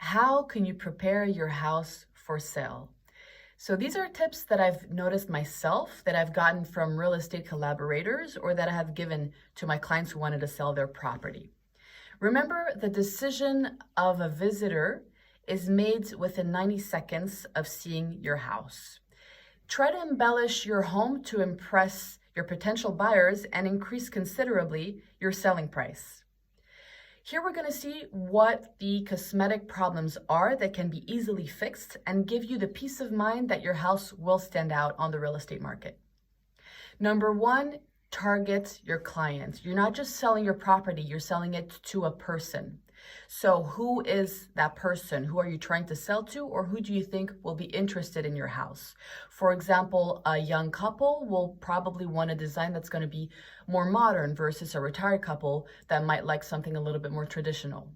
How can you prepare your house for sale? So these are tips that I've noticed myself, that I've gotten from real estate collaborators, or that I have given to my clients who wanted to sell their property. Remember, the decision of a visitor is made within 90 seconds of seeing your house. Try to embellish your home to impress your potential buyers and increase considerably your selling price. Here we're going to see what the cosmetic problems are that can be easily fixed and give you the peace of mind that your house will stand out on the real estate market. Number one, target your client. You're not just selling your property, you're selling it to a person. So who is that person? Who are you trying to sell to, or who do you think will be interested in your house? For example, a young couple will probably want a design that's going to be more modern versus a retired couple that might like something a little bit more traditional.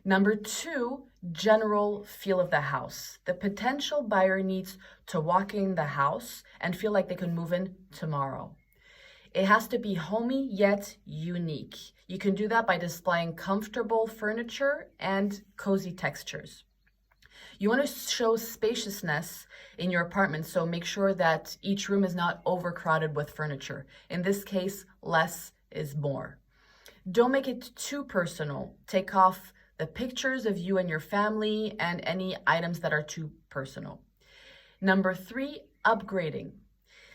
Number two, general feel of the house. The potential buyer needs to walk in the house and feel like they can move in tomorrow. It has to be homey yet unique. You can do that by displaying comfortable furniture and cozy textures. You want to show spaciousness in your apartment, so make sure that each room is not overcrowded with furniture. In this case, less is more. Don't make it too personal. Take off the pictures of you and your family and any items that are too personal. Number three, upgrading.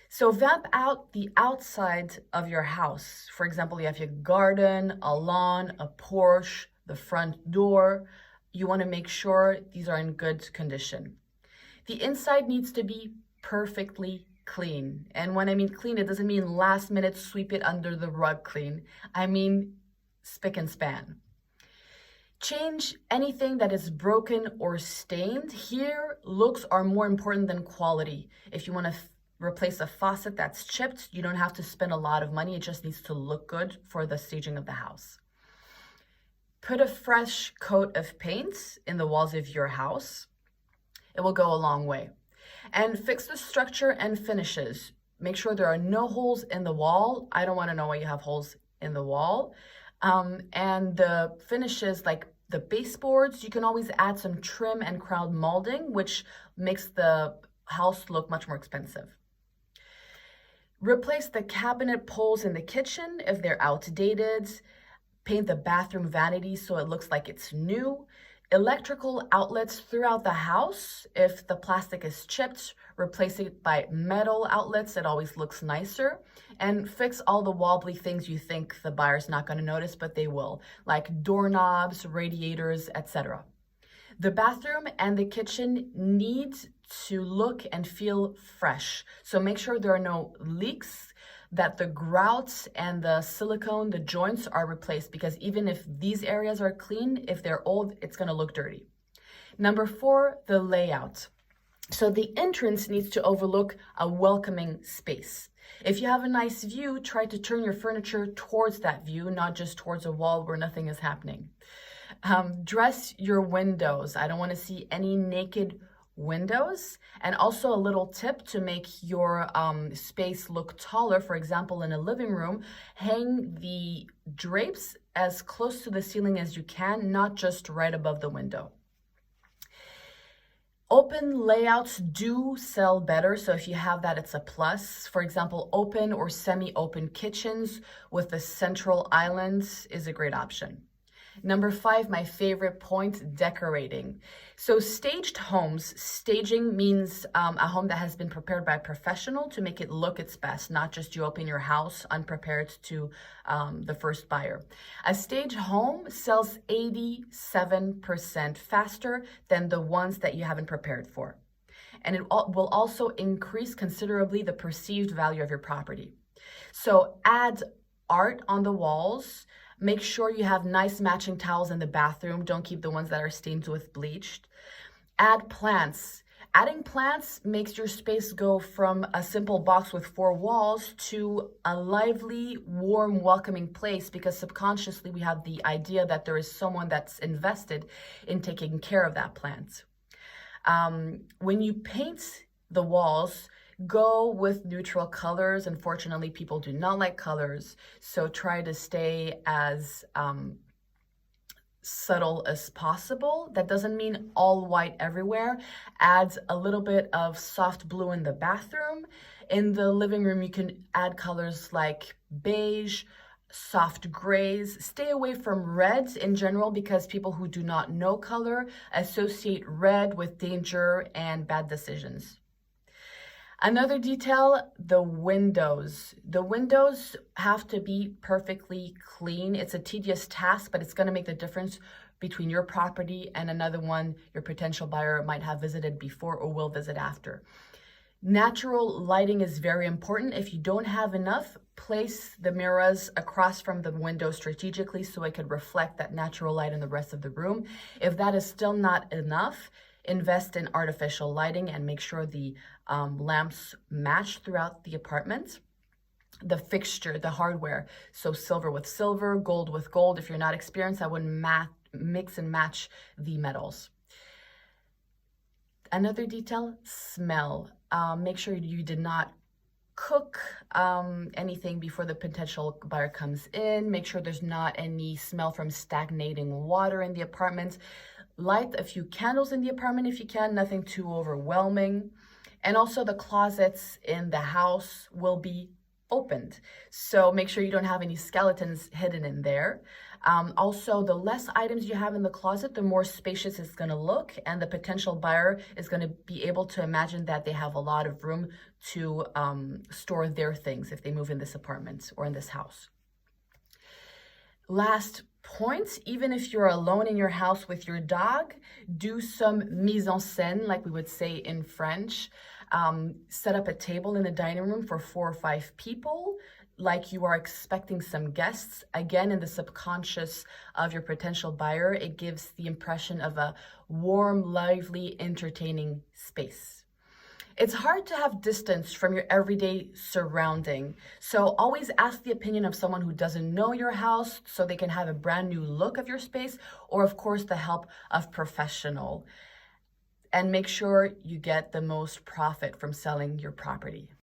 So vamp out the outside of your house. For example, you have your garden, a lawn, a porch, the front door. You want to make sure these are in good condition. The inside needs to be perfectly clean. And when I mean clean, it doesn't mean last minute sweep it under the rug clean. I mean spick and span. Change anything that is broken or stained. Here, looks are more important than quality. If you want to replace a faucet that's chipped, you don't have to spend a lot of money. It just needs to look good for the staging of the house. Put a fresh coat of paint in the walls of your house. It will go a long way. And fix the structure and finishes. Make sure there are no holes in the wall. I don't want to know why you have holes in the wall. And the finishes, like the baseboards, you can always add some trim and crown molding, which makes the house look much more expensive. Replace the cabinet poles in the kitchen if they're outdated. Paint the bathroom vanity so it looks like it's new. Electrical outlets throughout the house. If the plastic is chipped, replace it by metal outlets. It always looks nicer. And fix all the wobbly things you think the buyer's not going to notice, but they will, like doorknobs, radiators, etc. The bathroom and the kitchen need to look and feel fresh. So make sure there are no leaks, that the grouts and the silicone, the joints are replaced, because even if these areas are clean, if they're old, it's going to look dirty. Number four, the layout. So the entrance needs to overlook a welcoming space. If you have a nice view, try to turn your furniture towards that view, not just towards a wall where nothing is happening. Dress your windows. I don't want to see any naked windows. And also a little tip to make your space look taller. For example, in a living room, hang the drapes as close to the ceiling as you can, not just right above the window. Open layouts do sell better, so if you have that, it's a plus. For example, open or semi-open kitchens with a central island is a great option. Number five, my favorite point, decorating. So staged homes, staging means a home that has been prepared by a professional to make it look its best, not just you open your house unprepared to the first buyer. A staged home sells 87% faster than the ones that you haven't prepared for. And it will also increase considerably the perceived value of your property. So add art on the walls. Make sure you have nice matching towels in the bathroom. Don't keep the ones that are stained with bleach. Add plants. Adding plants makes your space go from a simple box with four walls to a lively, warm, welcoming place, because subconsciously we have the idea that there is someone that's invested in taking care of that plant. When you paint the walls, go with neutral colors. Unfortunately, people do not like colors, so try to stay as subtle as possible. That doesn't mean all white everywhere. Adds a little bit of soft blue in the bathroom. In the living room, you can add colors like beige, soft grays. Stay away from reds in general because people who do not know color associate red with danger and bad decisions. Another detail, the windows. The windows have to be perfectly clean. It's a tedious task, but it's going to make the difference between your property and another one your potential buyer might have visited before or will visit after. Natural lighting is very important. If you don't have enough, place the mirrors across from the window strategically so it could reflect that natural light in the rest of the room. If that is still not enough, invest in artificial lighting and make sure the lamps match throughout the apartment. The fixture, the hardware, so silver with silver, gold with gold. If you're not experienced, I would mix and match the metals. Another detail, smell. Make sure you did not cook anything before the potential buyer comes in. Make sure there's not any smell from stagnating water in the apartment. Light a few candles in the apartment if you can, nothing too overwhelming. And also the closets in the house will be opened. So make sure you don't have any skeletons hidden in there. Also, the less items you have in the closet, the more spacious it's going to look, and the potential buyer is going to be able to imagine that they have a lot of room to store their things if they move in this apartment or in this house. Last point, even if you're alone in your house with your dog, do some mise en scène, like we would say in French. Set up a table in the dining room for 4 or 5 people, like you are expecting some guests. Again, in the subconscious of your potential buyer, it gives the impression of a warm, lively, entertaining space. It's hard to have distance from your everyday surrounding. So always ask the opinion of someone who doesn't know your house so they can have a brand new look of your space, or of course the help of professional. And make sure you get the most profit from selling your property.